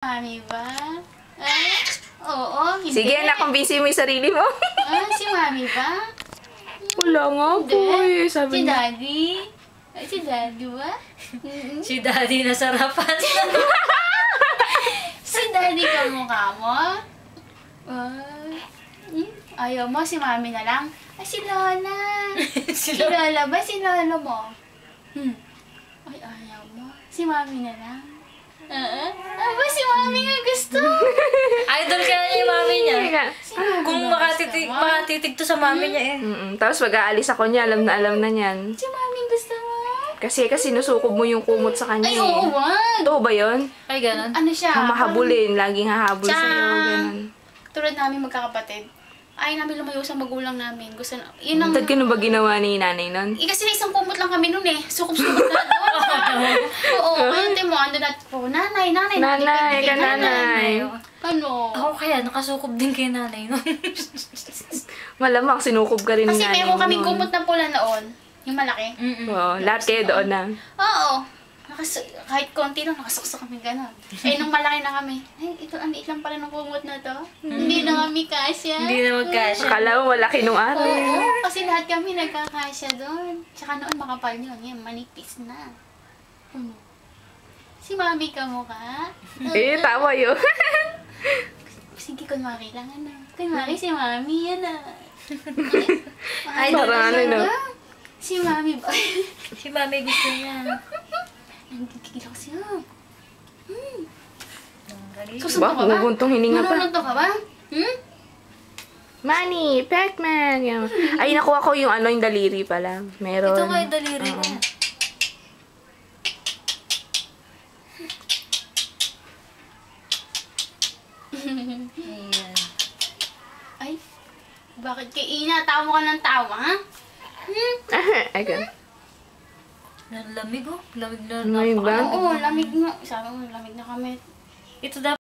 Mami ba? Ay, oo, hindi. Sige, nakumbisi mo yung sarili mo. Si Mami ba? Wala nga po eh. Sabi Si niya. Daddy? Ay, si Daddy ba? Si Daddy nasarapan. Si Daddy kamukha mo? Ayaw mo, si Mami na lang? Ay, si Lola. Si Lola ba? Si Lola mo? Ay, ayaw mo. Si Mami na lang? Aba, si Mami nga gusto. Idol ka na niya yung mami niya. Si Mami Kung ba gusto mo? makatitig to sa mami niya eh. Tapos pag-aalis ako niya, alam na niyan. Si Mami gusto mo? Kasi sinusukob mo yung kumot sa kanya. Ay, oo, wag. Totoo ba yun? Ay, ganun. Ano siya? Mahabulin, laging hahabol Tsaka, sa'yo, ganun. tulad namin magkakapatid, ay namin lumayo sa magulang namin. Gusto na, yun ang... Tad ka ba ginawa ni nanay nun? Kasi na isang kumot lang kami nun eh. Sukob-sukob na doon. Oo, ayun, mo, ando na po, nanay. Nanay, ka nanay. Ano? Ako kaya, nakasukob din kay nanay nun. Malamang sinukob ka rin ni Kasi nanay meron kaming nun. kumot na pula noon. Yung malaki. Oo, lahat kayo doon na. Oo. Kahit konti lang, nakasuksok kami gano'n. Eh, nung malaki na kami, ay, ito, ang liit lang pala ng kumot na to. Hindi na kami kasya. Hindi na magkasya. Akala mo malaki nung araw. Oo, kasi lahat kami nagkakasya doon. Tsaka noon makapal yun, yan, manipis na. Si Mami ka mo ka? Eh, tama yun. Sige, kunwari lang, ano. Kunwari si Mami, yan ah. Ay, Parang ano, no? Si Mami ba? Si mami gusto niya. Nagkikil ako siya. Galing. Susunod ka ba? Bubuntong hininga pa. Manunod ka ba? Manny, Pac-Man. Yan. Ay, nakuha ko yung yung daliri pala. Meron. Ito nga yung daliri ko. Ayan. Ay, bakit kay Ina? Tawa ka ng tawa, ha? Ay, gan. Lamig oh. Lamig na May ba? Oo, lamig na. Sabi mo, lamig na kami. Ito dapat